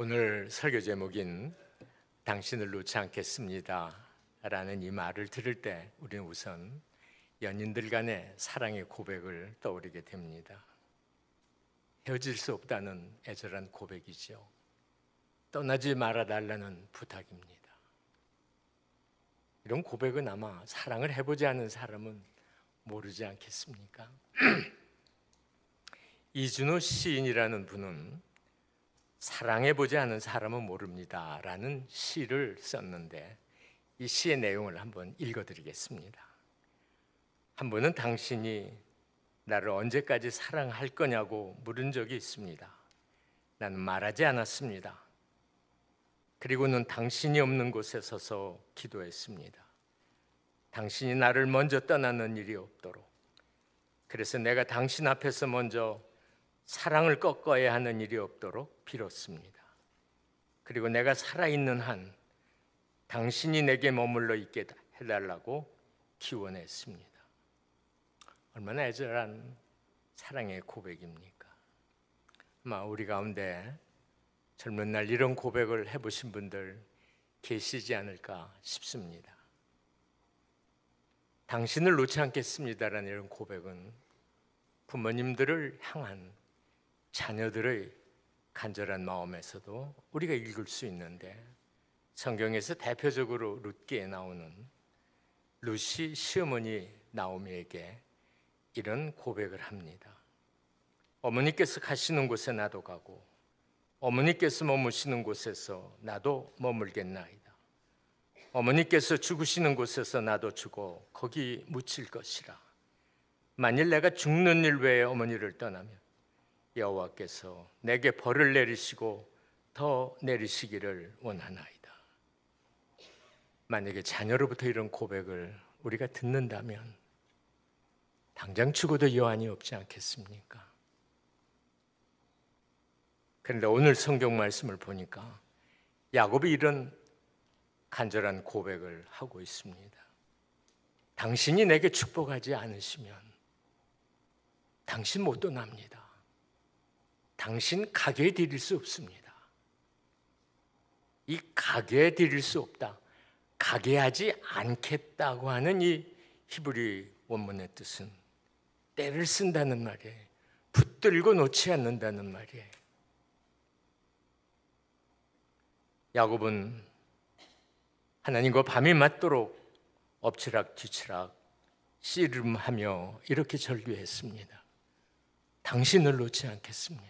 오늘 설교 제목인 당신을 놓지 않겠습니다 라는 이 말을 들을 때 우리는 우선 연인들 간의 사랑의 고백을 떠올리게 됩니다. 헤어질 수 없다는 애절한 고백이죠. 떠나지 말아달라는 부탁입니다. 이런 고백은 아마 사랑을 해보지 않은 사람은 모르지 않겠습니까? 이준호 시인이라는 분은 사랑해보지 않은 사람은 모릅니다 라는 시를 썼는데, 이 시의 내용을 한번 읽어드리겠습니다. 한 번은 당신이 나를 언제까지 사랑할 거냐고 물은 적이 있습니다. 나는 말하지 않았습니다. 그리고는 당신이 없는 곳에 서서 기도했습니다. 당신이 나를 먼저 떠나는 일이 없도록. 그래서 내가 당신 앞에서 먼저 사랑을 꺾어야 하는 일이 없도록 빌었습니다. 그리고 내가 살아있는 한 당신이 내게 머물러 있게 해달라고 기원했습니다. 얼마나 애절한 사랑의 고백입니까? 아마 우리 가운데 젊은 날 이런 고백을 해보신 분들 계시지 않을까 싶습니다. 당신을 놓지 않겠습니다라는 이런 고백은 부모님들을 향한 자녀들의 간절한 마음에서도 우리가 읽을 수 있는데, 성경에서 대표적으로 룻기에 나오는 룻이 시어머니 나오미에게 이런 고백을 합니다. 어머니께서 가시는 곳에 나도 가고 어머니께서 머무시는 곳에서 나도 머물겠나이다. 어머니께서 죽으시는 곳에서 나도 죽어 거기 묻힐 것이라. 만일 내가 죽는 일 외에 어머니를 떠나면 여호와께서 내게 벌을 내리시고 더 내리시기를 원하나이다. 만약에 자녀로부터 이런 고백을 우리가 듣는다면 당장 죽어도 여한이 없지 않겠습니까? 그런데 오늘 성경 말씀을 보니까 야곱이 이런 간절한 고백을 하고 있습니다. 당신이 내게 축복하지 않으시면 당신 못 떠납니다. 당신 가게 드릴 수 없습니다. 이 가게 드릴 수 없다, 가게 하지 않겠다고 하는 이 히브리 원문의 뜻은 때를 쓴다는 말이에요. 붙들고 놓지 않는다는 말이에요. 야곱은 하나님과 밤이 맞도록 엎치락 뒤치락 씨름하며 이렇게 절규했습니다. 당신을 놓지 않겠습니다.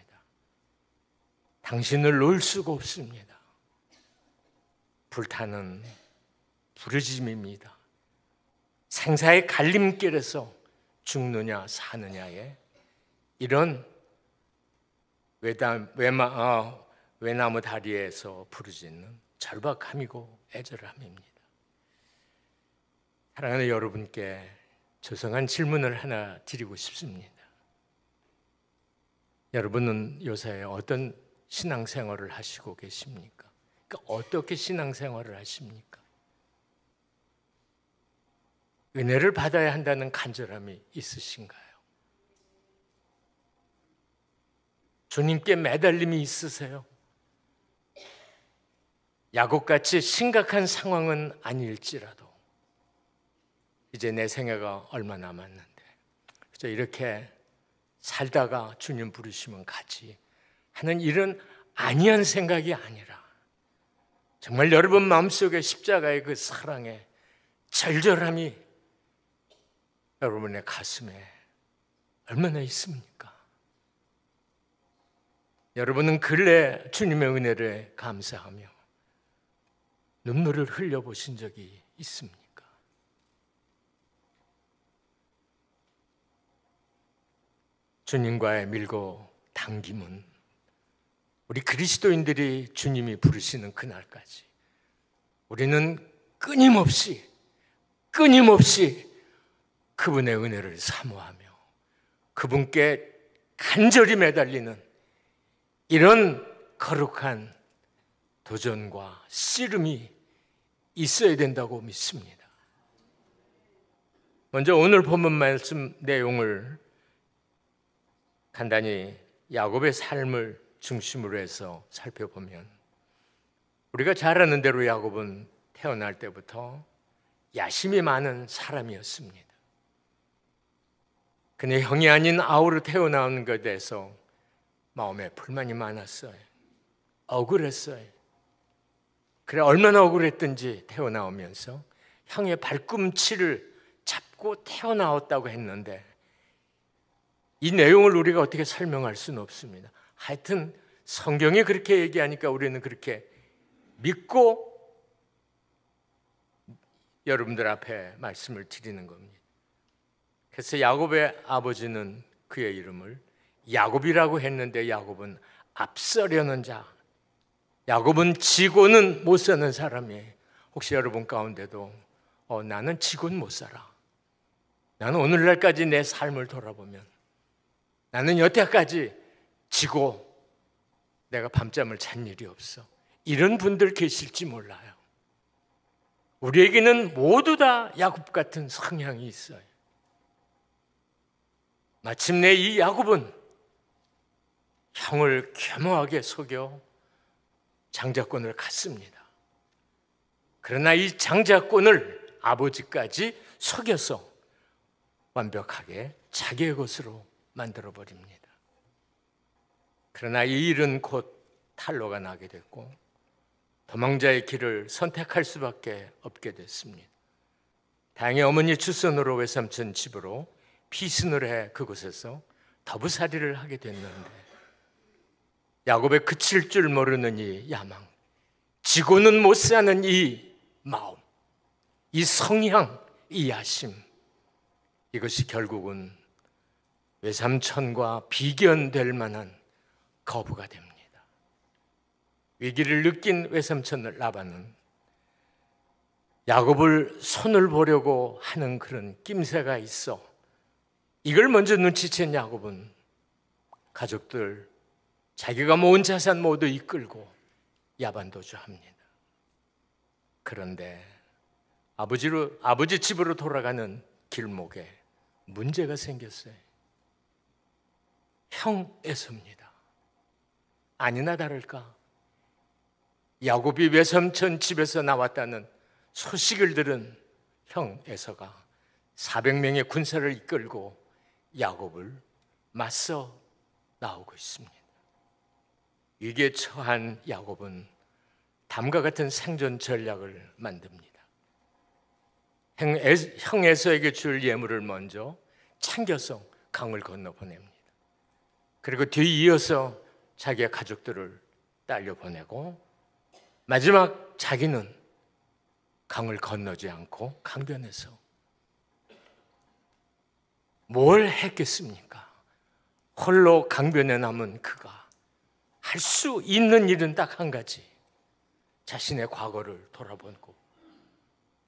당신을 놓을 수가 없습니다. 불타는 부르짖음입니다. 생사의 갈림길에서 죽느냐 사느냐의 이런 외나무 다리에서 부르짖는 절박함이고 애절함입니다. 사랑하는 여러분께 조성한 질문을 하나 드리고 싶습니다. 여러분은 요새 어떤 신앙생활을 하시고 계십니까? 그러니까 어떻게 신앙생활을 하십니까? 은혜를 받아야 한다는 간절함이 있으신가요? 주님께 매달림이 있으세요? 야곱같이 심각한 상황은 아닐지라도 이제 내 생애가 얼마 남았는데 그저 이렇게 살다가 주님 부르시면 가지 하는 이런 아니한 생각이 아니라 정말 여러분 마음속에 십자가의 그 사랑의 절절함이 여러분의 가슴에 얼마나 있습니까? 여러분은 근래 주님의 은혜를 감사하며 눈물을 흘려보신 적이 있습니까? 주님과의 밀고 당김은 우리 그리스도인들이 주님이 부르시는 그날까지 우리는 끊임없이 그분의 은혜를 사모하며 그분께 간절히 매달리는 이런 거룩한 도전과 씨름이 있어야 된다고 믿습니다. 먼저 오늘 본문 말씀 내용을 간단히 야곱의 삶을 중심으로 해서 살펴보면 우리가 잘 아는 대로 야곱은 태어날 때부터 야심이 많은 사람이었습니다. 그의 형이 아닌 아우로 태어나온 것에 대해서 마음에 불만이 많았어요. 억울했어요. 그래 얼마나 억울했든지 태어나오면서 형의 발꿈치를 잡고 태어나왔다고 했는데 이 내용을 우리가 어떻게 설명할 수는 없습니다. 하여튼 성경이 그렇게 얘기하니까 우리는 그렇게 믿고 여러분들 앞에 말씀을 드리는 겁니다. 그래서 야곱의 아버지는 그의 이름을 야곱이라고 했는데 야곱은 앞서려는 자, 야곱은 지고는 못 사는 사람이에요. 혹시 여러분 가운데도 나는 지고는 못 살아. 나는 오늘날까지 내 삶을 돌아보면 나는 여태까지 지고 내가 밤잠을 잔 일이 없어. 이런 분들 계실지 몰라요. 우리에게는 모두 다 야곱 같은 성향이 있어요. 마침내 이 야곱은 형을 겸허하게 속여 장자권을 갖습니다. 그러나 이 장자권을 아버지까지 속여서 완벽하게 자기의 것으로 만들어버립니다. 그러나 이 일은 곧 탄로가 나게 됐고 도망자의 길을 선택할 수밖에 없게 됐습니다. 다행히 어머니 추선으로 외삼촌 집으로 피신을 해 그곳에서 더부살이를 하게 됐는데 야곱의 그칠 줄 모르는 이 야망, 지고는 못 사는 이 마음, 이 성향, 이 야심, 이것이 결국은 외삼촌과 비견될 만한 거부가 됩니다. 위기를 느낀 외삼촌 라반은 야곱을 손을 보려고 하는 그런 낌새가 있어 이걸 먼저 눈치챈 야곱은 가족들 자기가 모은 자산 모두 이끌고 야반도주합니다. 그런데 아버지 집으로 돌아가는 길목에 문제가 생겼어요. 형 에서입니다. 아니나 다를까 야곱이 외삼촌 집에서 나왔다는 소식을 들은 형 에서가 400명의 군사를 이끌고 야곱을 맞서 나오고 있습니다. 위기에 처한 야곱은 다음과 같은 생존 전략을 만듭니다. 형 에서에게 줄 예물을 먼저 챙겨서 강을 건너 보냅니다. 그리고 뒤이어서 자기의 가족들을 딸려 보내고 마지막 자기는 강을 건너지 않고 강변에서 뭘 했겠습니까? 홀로 강변에 남은 그가 할 수 있는 일은 딱 한 가지, 자신의 과거를 돌아보고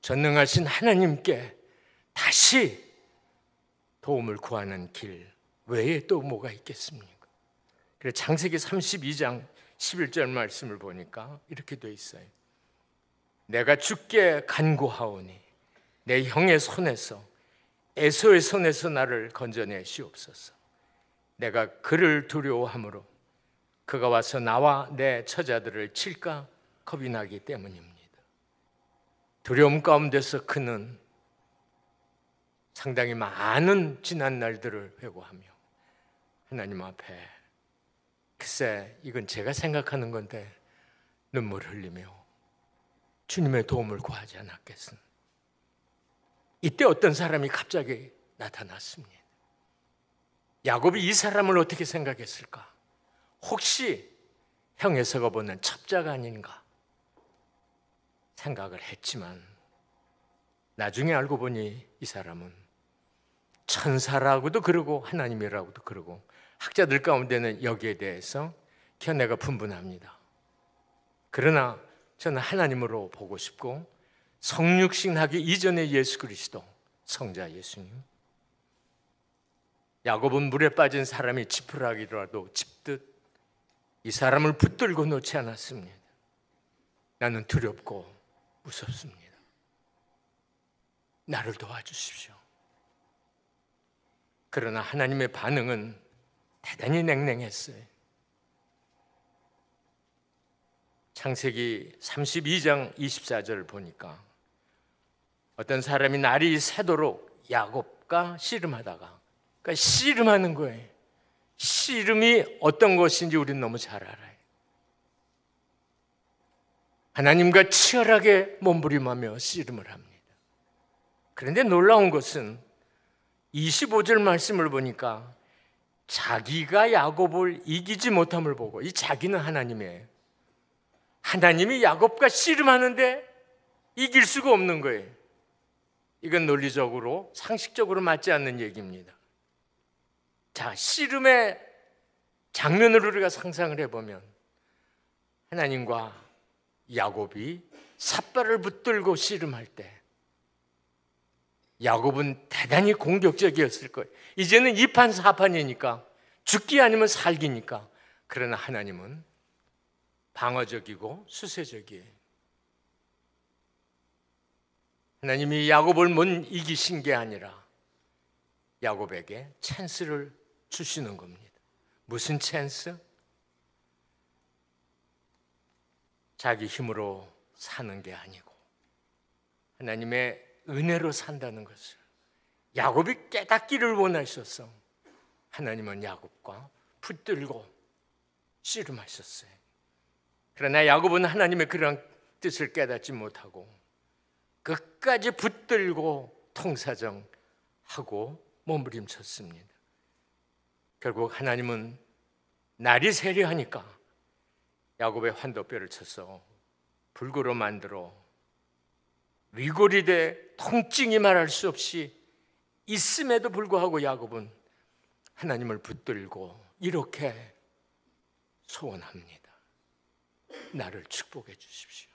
전능하신 하나님께 다시 도움을 구하는 길 외에 또 뭐가 있겠습니까? 그래서 창세기 32장 11절 말씀을 보니까 이렇게 돼 있어요. 내가 주께 간구하오니 내 형의 손에서 에서의 손에서 나를 건져내시옵소서. 내가 그를 두려워함으로 그가 와서 나와 내 처자들을 칠까 겁이 나기 때문입니다. 두려움 가운데서 그는 상당히 많은 지난 날들을 회고하며 하나님 앞에 글쎄 이건 제가 생각하는 건데 눈물 흘리며 주님의 도움을 구하지 않았겠습니까? 이때 어떤 사람이 갑자기 나타났습니다. 야곱이 이 사람을 어떻게 생각했을까? 혹시 형 에서가 보는 첩자가 아닌가 생각을 했지만 나중에 알고 보니 이 사람은 천사라고도 그러고 하나님이라고도 그러고 학자들 가운데는 여기에 대해서 견해가 분분합니다. 그러나 저는 하나님으로 보고 싶고 성육신 하기 이전의 예수 그리스도 성자 예수님, 야곱은 물에 빠진 사람이 지푸라기라도 짚듯 이 사람을 붙들고 놓지 않았습니다. 나는 두렵고 무섭습니다. 나를 도와주십시오. 그러나 하나님의 반응은 대단히 냉랭했어요. 창세기 32장 24절을 보니까 어떤 사람이 날이 새도록 야곱과 씨름하다가, 그러니까 씨름하는 거예요. 씨름이 어떤 것인지 우리는 너무 잘 알아요. 하나님과 치열하게 몸부림하며 씨름을 합니다. 그런데 놀라운 것은 25절 말씀을 보니까 자기가 야곱을 이기지 못함을 보고, 이 자기는 하나님이에요. 하나님이 야곱과 씨름하는데 이길 수가 없는 거예요. 이건 논리적으로 상식적으로 맞지 않는 얘기입니다. 자, 씨름의 장면을 우리가 상상을 해보면 하나님과 야곱이 삿발을 붙들고 씨름할 때 야곱은 대단히 공격적이었을 거예요. 이제는 2판 4판이니까 죽기 아니면 살기니까. 그러나 하나님은 방어적이고 수세적이에요. 하나님이 야곱을 못 이기신 게 아니라 야곱에게 찬스를 주시는 겁니다. 무슨 찬스? 자기 힘으로 사는 게 아니고 하나님의 은혜로 산다는 것을 야곱이 깨닫기를 원하셨어. 하나님은 야곱과 붙들고 씨름하셨어요. 그러나 야곱은 하나님의 그런 뜻을 깨닫지 못하고 끝까지 붙들고 통사정하고 몸부림쳤습니다. 결국 하나님은 날이 세려하니까 야곱의 환도뼈를 쳐서 불구로 만들어 위골이 돼 통증이 말할 수 없이 있음에도 불구하고 야곱은 하나님을 붙들고 이렇게 소원합니다. 나를 축복해 주십시오.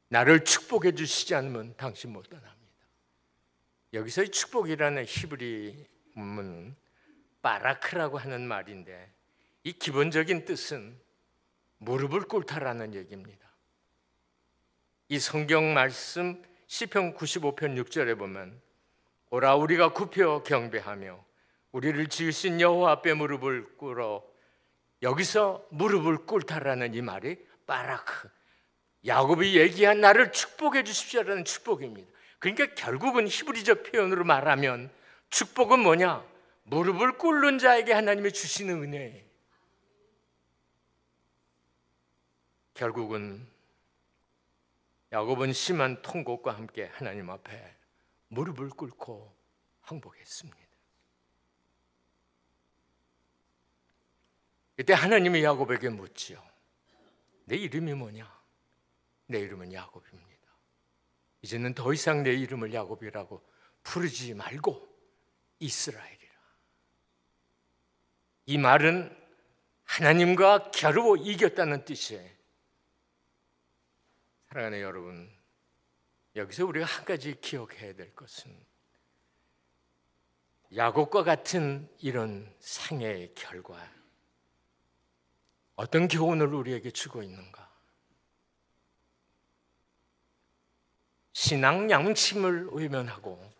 나를 축복해 주시지 않으면 당신 못 떠납니다. 여기서의 축복이라는 히브리 문은 바라크라고 하는 말인데 이 기본적인 뜻은 무릎을 꿇다라는 얘기입니다. 이 성경 말씀 시편 95편 6절에 보면 오라 우리가 굽혀 경배하며 우리를 지으신 여호와 앞에 무릎을 꿇어, 여기서 무릎을 꿇다라는 이 말이 바라크, 야곱이 얘기한 나를 축복해 주십시오라는 축복입니다. 그러니까 결국은 히브리적 표현으로 말하면 축복은 뭐냐? 무릎을 꿇는 자에게 하나님이 주시는 은혜예요. 결국은 야곱은 심한 통곡과 함께 하나님 앞에 무릎을 꿇고 항복했습니다. 그때 하나님이 야곱에게 묻지요. 내 이름이 뭐냐? 내 이름은 야곱입니다. 이제는 더 이상 내 이름을 야곱이라고 부르지 말고 이스라엘이라. 이 말은 하나님과 겨루어 이겼다는 뜻이에요. 사랑하는 여러분, 여기서 우리가 한 가지 기억해야 될 것은 야곱과 같은 이런 생애의 결과, 어떤 교훈을 우리에게 주고 있는가? 신앙 양심을 외면하고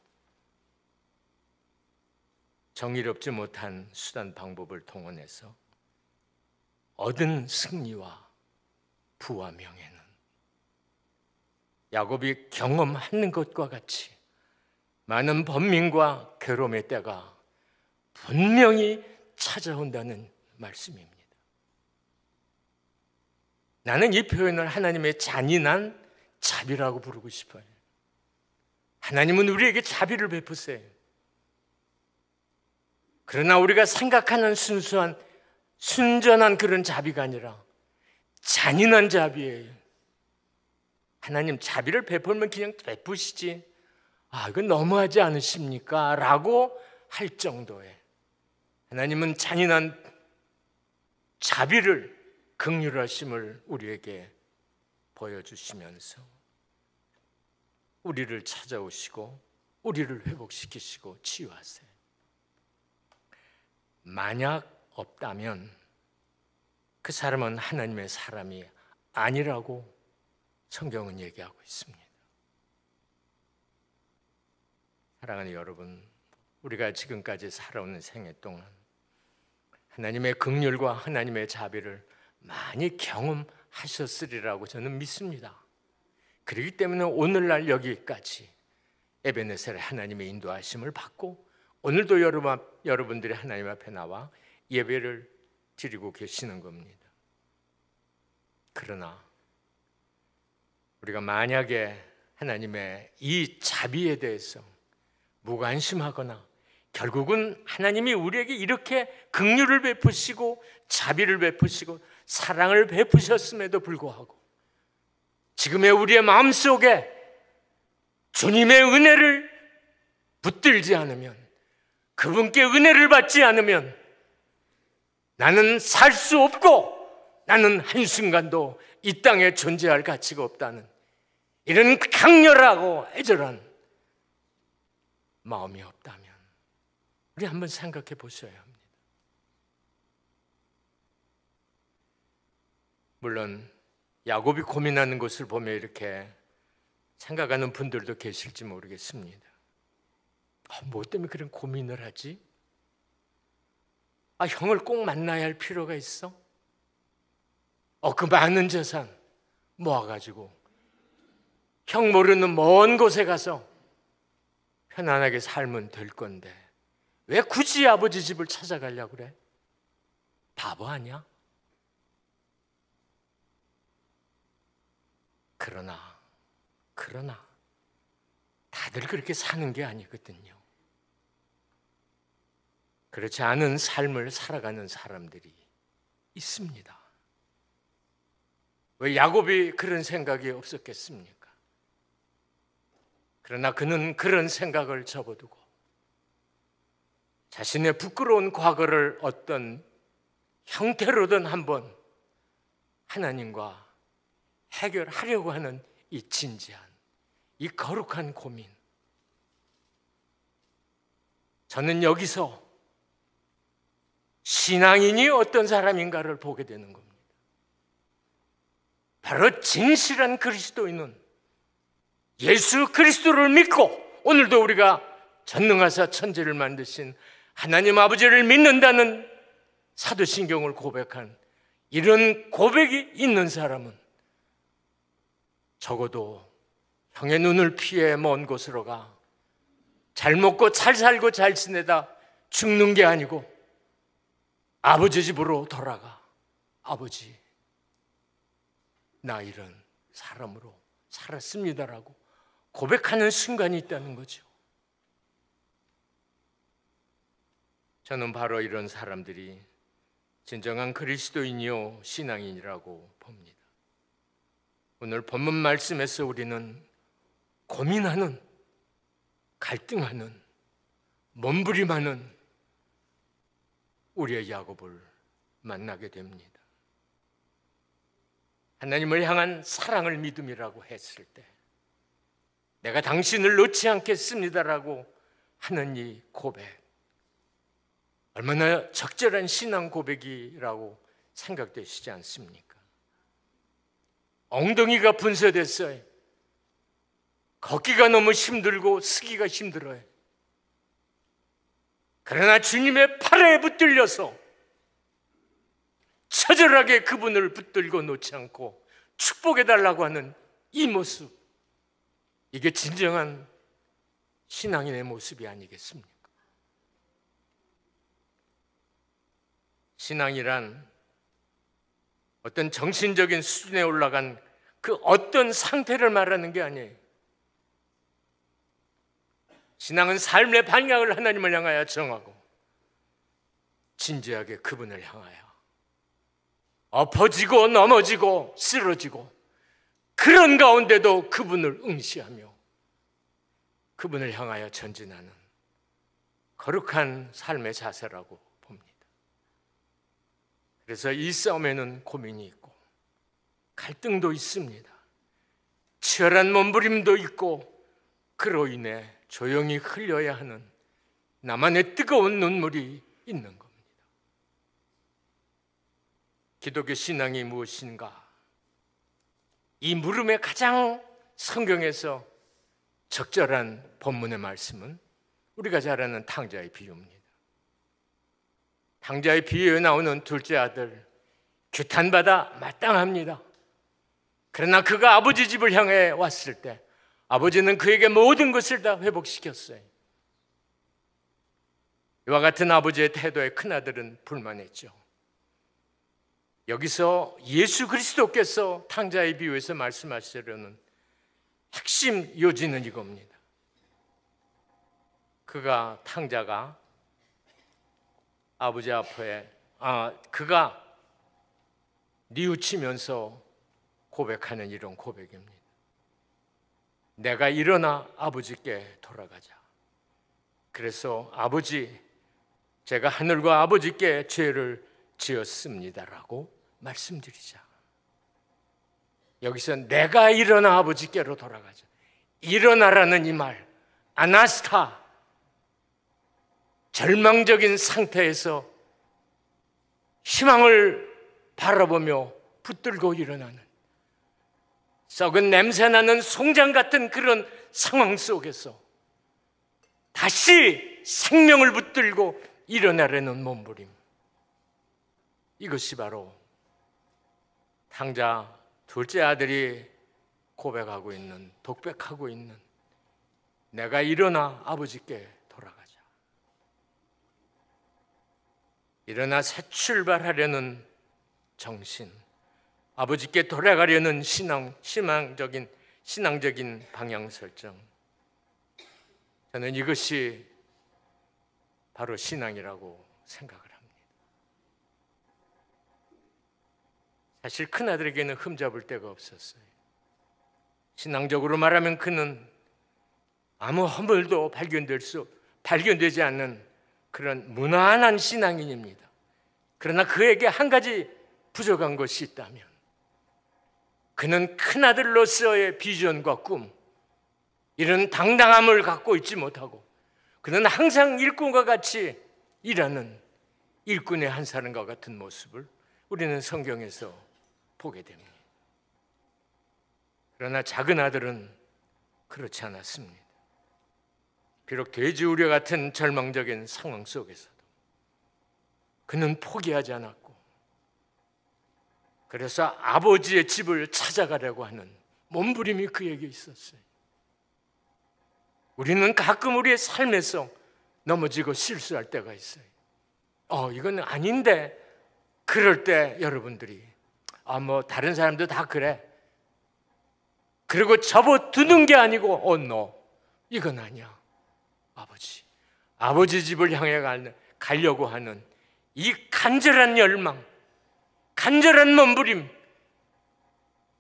정의롭지 못한 수단 방법을 동원해서 얻은 승리와 부와 명예는 야곱이 경험하는 것과 같이 많은 번민과 괴로움의 때가 분명히 찾아온다는 말씀입니다. 나는 이 표현을 하나님의 잔인한 자비라고 부르고 싶어요. 하나님은 우리에게 자비를 베푸세요. 그러나 우리가 생각하는 순수한 순전한 그런 자비가 아니라 잔인한 자비예요. 하나님 자비를 베풀면 그냥 베푸시지, 이건 너무하지 않으십니까? 라고 할 정도의, 하나님은 잔인한 자비를, 긍휼하심을 우리에게 보여주시면서 우리를 찾아오시고 우리를 회복시키시고 치유하세요. 만약 없다면 그 사람은 하나님의 사람이 아니라고 성경은 얘기하고 있습니다. 사랑하는 여러분, 우리가 지금까지 살아오는 생애 동안 하나님의 긍휼과 하나님의 자비를 많이 경험하셨으리라고 저는 믿습니다. 그렇기 때문에 오늘날 여기까지 에베네셀의 하나님의 인도하심을 받고 오늘도 여러분들이 하나님 앞에 나와 예배를 드리고 계시는 겁니다. 그러나 우리가 만약에 하나님의 이 자비에 대해서 무관심하거나 결국은 하나님이 우리에게 이렇게 긍휼을 베푸시고 자비를 베푸시고 사랑을 베푸셨음에도 불구하고 지금의 우리의 마음속에 주님의 은혜를 붙들지 않으면, 그분께 은혜를 받지 않으면 나는 살 수 없고 나는 한순간도 이 땅에 존재할 가치가 없다는 이런 강렬하고 애절한 마음이 없다면 우리 한번 생각해 보셔야 합니다. 물론 야곱이 고민하는 것을 보며 이렇게 생각하는 분들도 계실지 모르겠습니다. 뭐 때문에 그런 고민을 하지? 형을 꼭 만나야 할 필요가 있어? 그 많은 재산 모아가지고 형 모르는 먼 곳에 가서 편안하게 살면 될 건데 왜 굳이 아버지 집을 찾아가려고 그래? 바보 아니야? 그러나 다들 그렇게 사는 게 아니거든요. 그렇지 않은 삶을 살아가는 사람들이 있습니다. 왜 야곱이 그런 생각이 없었겠습니까? 그러나 그는 그런 생각을 접어두고 자신의 부끄러운 과거를 어떤 형태로든 한번 하나님과 해결하려고 하는 이 진지한, 이 거룩한 고민. 저는 여기서 신앙인이 어떤 사람인가를 보게 되는 겁니다. 바로 진실한 그리스도인은 예수 그리스도를 믿고 오늘도 우리가 전능하사 천지를 만드신 하나님 아버지를 믿는다는 사도신경을 고백한 이런 고백이 있는 사람은 적어도 형의 눈을 피해 먼 곳으로 가 잘 먹고 잘 살고 잘 지내다 죽는 게 아니고 아버지 집으로 돌아가 아버지 나 이런 사람으로 살았습니다라고 고백하는 순간이 있다는 거죠. 저는 바로 이런 사람들이 진정한 그리스도인이요 신앙인이라고 봅니다. 오늘 본문 말씀에서 우리는 고민하는, 갈등하는, 몸부림하는 우리의 야곱을 만나게 됩니다. 하나님을 향한 사랑을 믿음이라고 했을 때 내가 당신을 놓지 않겠습니다라고 하는 이 고백, 얼마나 적절한 신앙 고백이라고 생각되시지 않습니까? 엉덩이가 분쇄됐어요. 걷기가 너무 힘들고 서기가 힘들어요. 그러나 주님의 팔에 붙들려서 처절하게 그분을 붙들고 놓지 않고 축복해달라고 하는 이 모습, 이게 진정한 신앙인의 모습이 아니겠습니까? 신앙이란 어떤 정신적인 수준에 올라간 그 어떤 상태를 말하는 게 아니에요. 신앙은 삶의 방향을 하나님을 향하여 정하고 진지하게 그분을 향하여 엎어지고 넘어지고 쓰러지고 그런 가운데도 그분을 응시하며 그분을 향하여 전진하는 거룩한 삶의 자세라고 봅니다. 그래서 이 싸움에는 고민이 있고 갈등도 있습니다. 치열한 몸부림도 있고 그로 인해 조용히 흘려야 하는 나만의 뜨거운 눈물이 있는 겁니다. 기독교 신앙이 무엇인가? 이 물음에 가장 성경에서 적절한 본문의 말씀은 우리가 잘 아는 탕자의 비유입니다. 탕자의 비유에 나오는 둘째 아들 규탄받아 마땅합니다. 그러나 그가 아버지 집을 향해 왔을 때 아버지는 그에게 모든 것을 다 회복시켰어요. 이와 같은 아버지의 태도에 큰아들은 불만했죠. 여기서 예수 그리스도께서 탕자의 비유에서 말씀하시려는 핵심 요지는 이겁니다. 탕자가 아버지 앞에 그가 뉘우치면서 고백하는 이런 고백입니다. 내가 일어나 아버지께 돌아가자. 그래서 아버지, 제가 하늘과 아버지께 죄를 지었습니다라고 말씀드리자. 여기서 내가 일어나 아버지께로 돌아가자. 일어나라는 이 말, 아나스타, 절망적인 상태에서 희망을 바라보며 붙들고 일어나는, 썩은 냄새나는 송장 같은 그런 상황 속에서 다시 생명을 붙들고 일어나려는 몸부림, 이것이 바로 탕자 둘째 아들이 고백하고 있는, 독백하고 있는, 내가 일어나 아버지께 돌아가자. 일어나 새 출발하려는 정신, 아버지께 돌아가려는 신앙적인 방향 설정. 저는 이것이 바로 신앙이라고 생각을 합니다. 사실 큰아들에게는 흠잡을 데가 없었어요. 신앙적으로 말하면 그는 아무 허물도 발견되지 않는 그런 무난한 신앙인입니다. 그러나 그에게 한 가지 부족한 것이 있다면, 그는 큰아들로서의 비전과 꿈, 이런 당당함을 갖고 있지 못하고, 그는 항상 일꾼과 같이 일하는 일꾼의 한 사람과 같은 모습을 우리는 성경에서 보게 됩니다. 그러나 작은 아들은 그렇지 않았습니다. 비록 돼지우려 같은 절망적인 상황 속에서도 그는 포기하지 않았고, 그래서 아버지의 집을 찾아가려고 하는 몸부림이 그에게 있었어요. 우리는 가끔 우리의 삶에서 넘어지고 실수할 때가 있어요. 이건 아닌데, 그럴 때 여러분들이 다른 사람도 다 그래, 그리고 접어두는 게 아니고 이건 아니야. 아버지 집을 향해 가려고 하는 이 간절한 열망, 간절한 몸부림,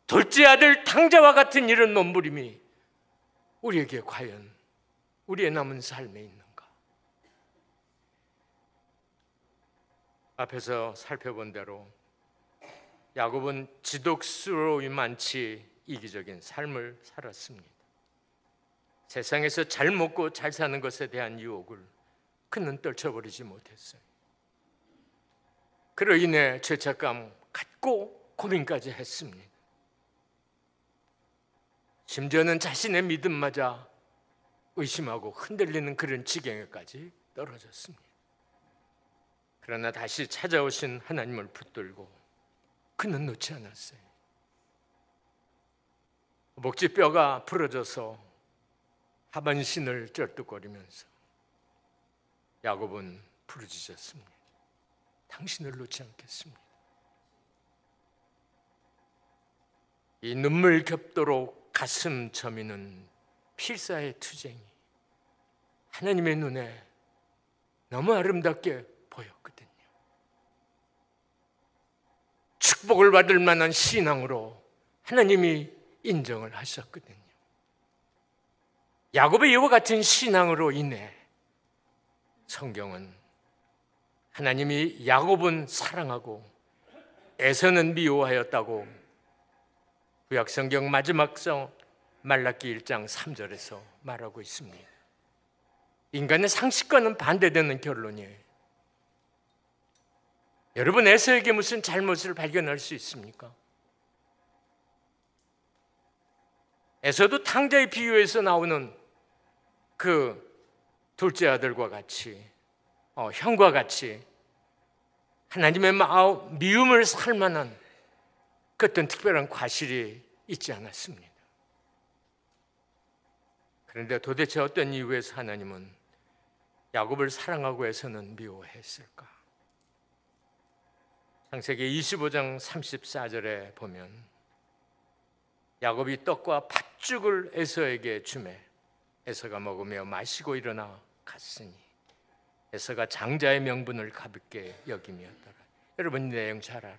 둘째 아들 탕자와 같은 이런 몸부림이 우리에게 과연 우리의 남은 삶에 있는가? 앞에서 살펴본 대로 야곱은 지독스러움이 많지 이기적인 삶을 살았습니다. 세상에서 잘 먹고 잘 사는 것에 대한 유혹을 그는 떨쳐버리지 못했어요. 그로 인해 죄책감 갖고 고민까지 했습니다. 심지어는 자신의 믿음마저 의심하고 흔들리는 그런 지경에까지 떨어졌습니다. 그러나 다시 찾아오신 하나님을 붙들고 그는 놓지 않았어요. 목지뼈가 부러져서 하반신을 쩔뚝거리면서 야곱은 부르짖었습니다. 당신을 놓지 않겠습니다. 이 눈물 겹도록 가슴 저미는 필사의 투쟁이 하나님의 눈에 너무 아름답게 보였거든요. 축복을 받을 만한 신앙으로 하나님이 인정을 하셨거든요. 야곱의 이와 같은 신앙으로 인해 성경은 하나님이 야곱은 사랑하고 에서는 미워하였다고 구약성경 마지막 성 말라기 1장 3절에서 말하고 있습니다. 인간의 상식과는 반대되는 결론이에요. 여러분, 에서에게 무슨 잘못을 발견할 수 있습니까? 에서도 탕자의 비유에서 나오는 그 둘째 아들과 같이 형과 같이 하나님의 마음 미움을 살 만한 그 어떤 특별한 과실이 있지 않았습니다. 그런데 도대체 어떤 이유에서 하나님은 야곱을 사랑하고 해서는 미워했을까? 창세기 25장 34절에 보면 야곱이 떡과 팥죽을 에서에게 주매 에서가 먹으며 마시고 일어나 갔으니 에서가 장자의 명분을 가볍게 여김이었더라. 여러분 이 내용 잘 알아요.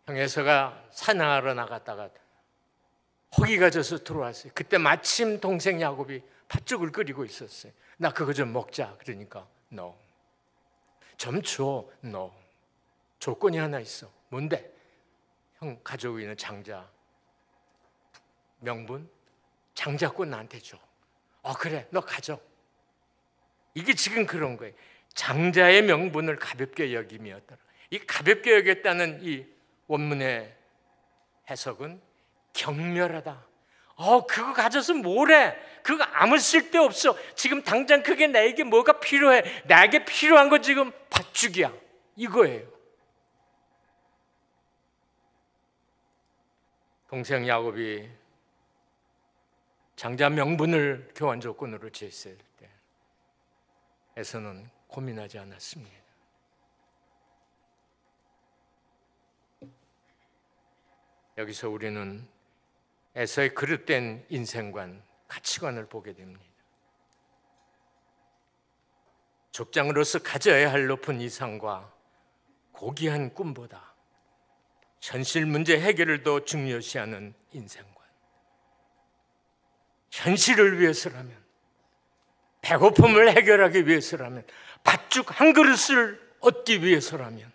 형 에서가 사냥하러 나갔다가 허기가 져서 들어왔어요. 그때 마침 동생 야곱이 팥죽을 끓이고 있었어요. 나 그거 좀 먹자. 그러니까 no. 좀 줘. no. 조건이 하나 있어. 뭔데? 형 가지고 있는 장자 명분? 장자권 나한테 줘. 그래. 너 가져. 이게 지금 그런 거예요. 장자의 명분을 가볍게 여김이었더라. 이 가볍게 여겼다는 이 원문의 해석은 경멸하다. 그거 가져서 뭐래? 그거 아무 쓸데 없어. 지금 당장 그게 나에게 뭐가 필요해? 나에게 필요한 건 지금 팥죽이야. 이거예요. 동생 야곱이 장자 명분을 교환 조건으로 제시했을 때 에서는 고민하지 않았습니다. 여기서 우리는 에서의 그릇된 인생관, 가치관을 보게 됩니다. 족장으로서 가져야 할 높은 이상과 고귀한 꿈보다 현실 문제 해결을 더 중요시하는 인생관. 현실을 위해서라면, 배고픔을 해결하기 위해서라면, 팥죽 한 그릇을 얻기 위해서라면,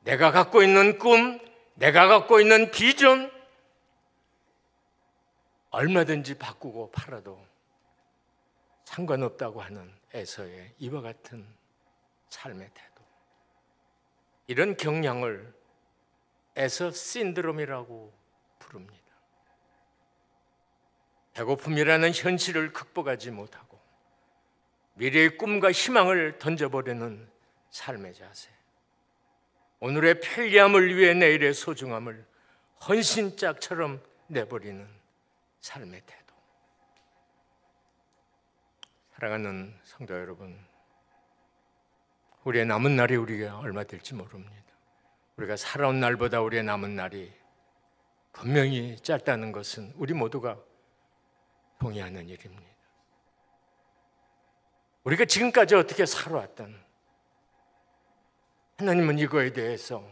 내가 갖고 있는 꿈, 내가 갖고 있는 비전, 얼마든지 바꾸고 팔아도 상관없다고 하는 에서의 이와 같은 삶의 태도. 이런 경향을 에서 신드롬이라고 부릅니다. 배고픔이라는 현실을 극복하지 못하고 미래의 꿈과 희망을 던져버리는 삶의 자세. 오늘의 편리함을 위해 내일의 소중함을 헌신짝처럼 내버리는 삶의 태도. 사랑하는 성도 여러분, 우리의 남은 날이 우리가 얼마 될지 모릅니다. 우리가 살아온 날보다 우리의 남은 날이 분명히 짧다는 것은 우리 모두가 동의하는 일입니다. 우리가 지금까지 어떻게 살아왔던, 하나님은 이거에 대해서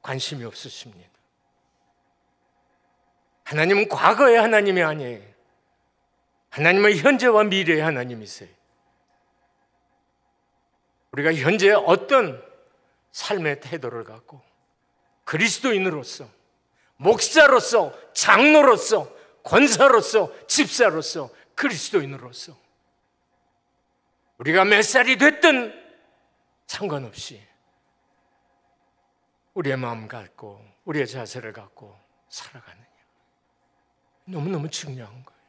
관심이 없으십니다. 하나님은 과거의 하나님이 아니에요. 하나님은 현재와 미래의 하나님이세요. 우리가 현재 어떤 삶의 태도를 갖고 그리스도인으로서, 목사로서, 장로로서, 권사로서, 집사로서, 그리스도인으로서 우리가 몇 살이 됐든 상관없이 우리의 마음 갖고 우리의 자세를 갖고 살아가느냐, 너무너무 중요한 거예요.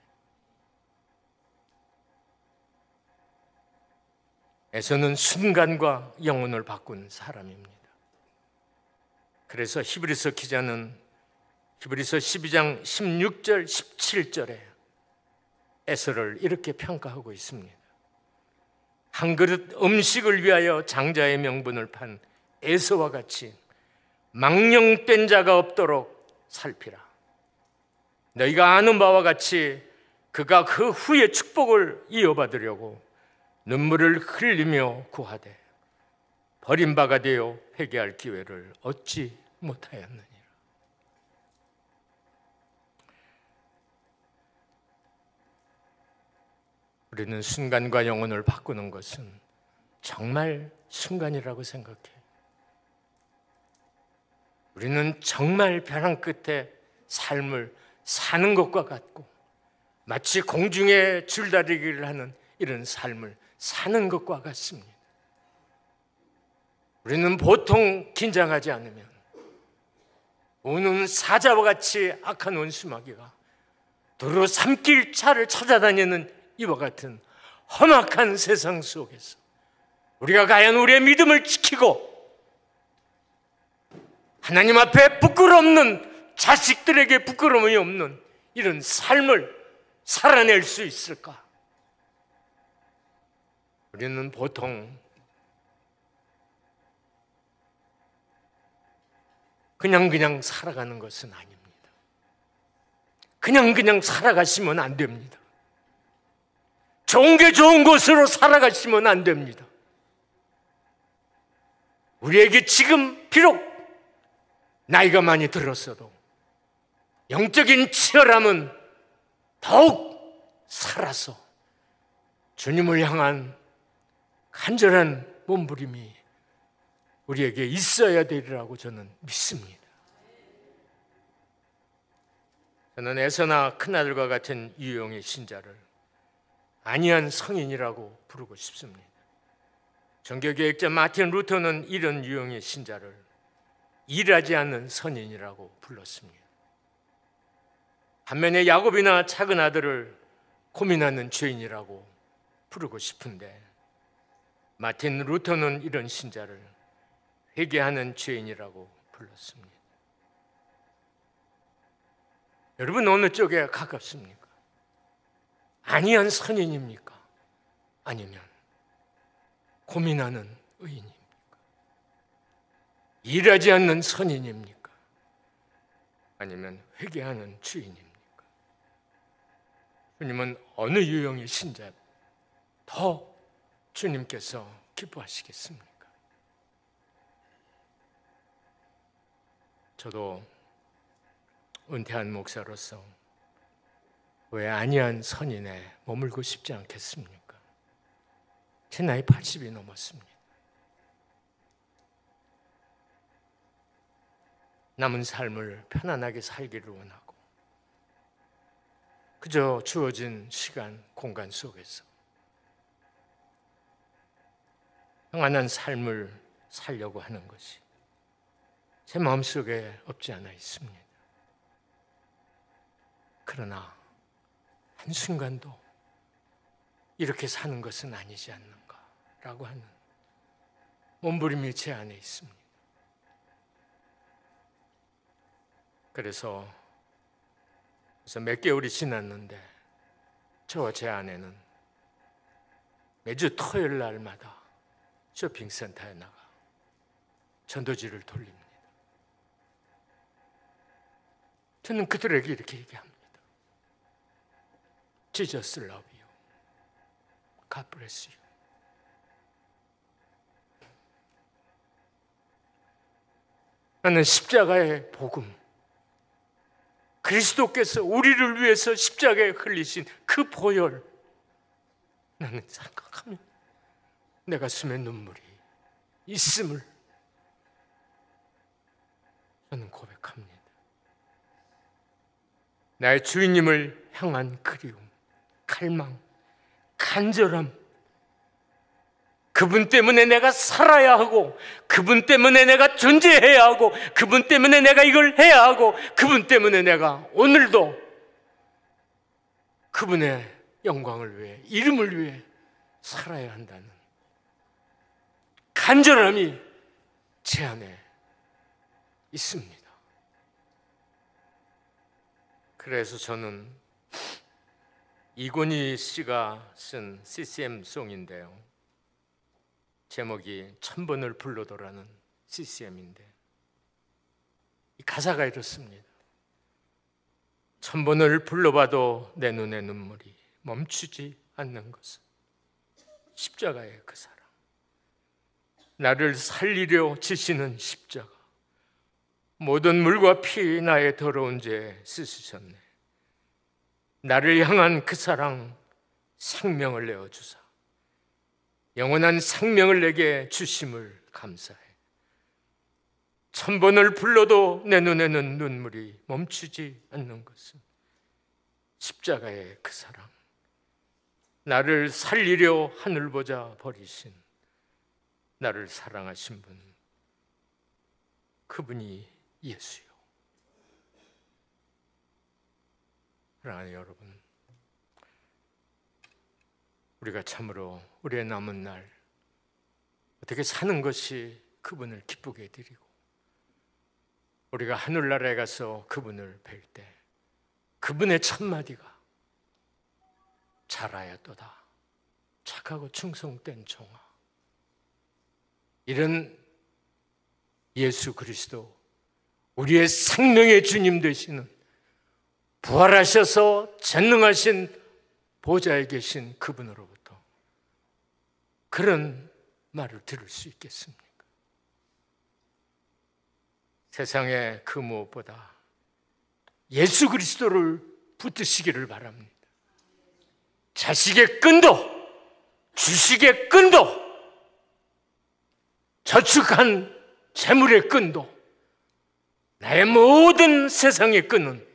에서는 순간과 영혼을 바꾼 사람입니다. 그래서 히브리서 기자는 히브리서 12장 16절 17절에 에서를 이렇게 평가하고 있습니다. 한 그릇 음식을 위하여 장자의 명분을 판 에서와 같이 망령된 자가 없도록 살피라. 너희가 아는 바와 같이 그가 그 후에 축복을 이어받으려고 눈물을 흘리며 구하되 버림바가 되어 회개할 기회를 얻지 못하였느니라. 우리는 순간과 영혼을 바꾸는 것은 정말 순간이라고 생각해요. 우리는 정말 벼랑 끝에 삶을 사는 것과 같고 마치 공중에 줄다리기를 하는 이런 삶을 사는 것과 같습니다. 우리는 보통 긴장하지 않으면 우는 사자와 같이 악한 원수마귀가 도로 삼킬 차를 찾아다니는 이와 같은 험악한 세상 속에서 우리가 과연 우리의 믿음을 지키고 하나님 앞에 부끄럽는, 자식들에게 부끄러움이 없는 이런 삶을 살아낼 수 있을까? 우리는 보통 그냥 살아가는 것은 아닙니다. 그냥 살아가시면 안 됩니다. 좋은 게 좋은 것으로 살아가시면 안 됩니다. 우리에게 지금 비록 나이가 많이 들었어도 영적인 치열함은 더욱 살아서 주님을 향한 간절한 몸부림이 우리에게 있어야 되리라고 저는 믿습니다. 저는 에서나 큰아들과 같은 유용의 신자를 안이한 성인이라고 부르고 싶습니다. 종교개혁자 마틴 루터는 이런 유용의 신자를 일하지 않는 선인이라고 불렀습니다. 반면에 야곱이나 작은 아들을 고민하는 죄인이라고 부르고 싶은데, 마틴 루터는 이런 신자를 회개하는 죄인이라고 불렀습니다. 여러분, 어느 쪽에 가깝습니까? 안이한 선인입니까? 아니면 고민하는 의인입니까? 일하지 않는 선인입니까? 아니면 회개하는 죄인입니까? 주님은 어느 유형의 신자 더 주님께서 기뻐하시겠습니까? 저도 은퇴한 목사로서 왜 안이한 선인에 머물고 싶지 않겠습니까? 제 나이 80이 넘었습니다. 남은 삶을 편안하게 살기를 원하고 그저 주어진 시간, 공간 속에서 평안한 삶을 살려고 하는 것이 제 마음속에 없지 않아 있습니다. 그러나 한순간도 이렇게 사는 것은 아니지 않는가라고 하는 몸부림이 제 안에 있습니다. 그래서 몇 개월이 지났는데 저와 제 아내는 매주 토요일 날마다 쇼핑센터에 나가 전도지를 돌립니다. 저는 그들에게 이렇게 얘기합니다. Jesus love you. God bless you. 나는 십자가의 복음, 그리스도께서 우리를 위해서 십자가에 흘리신 그 보혈, 나는 생각하면 내 가슴에 눈물이 있음을 저는 고백합니다. 나의 주인님을 향한 그리움, 갈망, 간절함, 그분 때문에 내가 살아야 하고, 그분 때문에 내가 존재해야 하고, 그분 때문에 내가 이걸 해야 하고, 그분 때문에 내가 오늘도 그분의 영광을 위해, 이름을 위해 살아야 한다는 간절함이 제 안에 있습니다. 그래서 저는 이건희 씨가 쓴 CCM 송인데요, 제목이 1000번을 불러도라는 CCM인데 이 가사가 이렇습니다. 1000번을 불러봐도 내 눈에 눈물이 멈추지 않는 것은 십자가의 그 사랑, 나를 살리려 지시는 십자가, 모든 물과 피 나의 더러운 죄에 씻으셨네. 나를 향한 그 사랑, 생명을 내어주사 영원한 생명을 내게 주심을 감사해. 1000번을 불러도 내 눈에는 눈물이 멈추지 않는 것은 십자가의 그 사랑, 나를 살리려 하늘 보자 버리신 나를 사랑하신 분, 그분이 예수요. 사랑하는 여러분, 우리가 참으로 우리의 남은 날 어떻게 사는 것이 그분을 기쁘게 드리고, 우리가 하늘나라에 가서 그분을 뵐 때 그분의 첫마디가 잘하였도다 착하고 충성된 종아. 이런 예수 그리스도, 우리의 생명의 주님 되시는, 부활하셔서 전능하신 보좌에 계신 그분으로부터 그런 말을 들을 수 있겠습니까? 세상에 그 무엇보다 예수 그리스도를 붙드시기를 바랍니다. 자식의 끈도, 주식의 끈도, 저축한 재물의 끈도, 나의 모든 세상의 끈은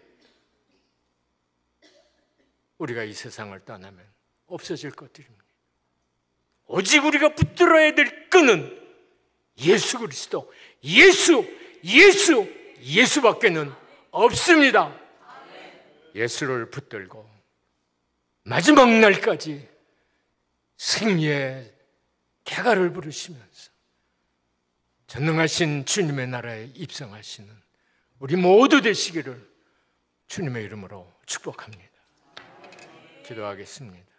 우리가 이 세상을 떠나면 없어질 것들입니다. 오직 우리가 붙들어야 될 끈은 예수 그리스도, 예수밖에는 없습니다. 예수를 붙들고 마지막 날까지 승리의 대가를 부르시면서 전능하신 주님의 나라에 입성하시는 우리 모두 되시기를 주님의 이름으로 축복합니다. 기도하겠습니다.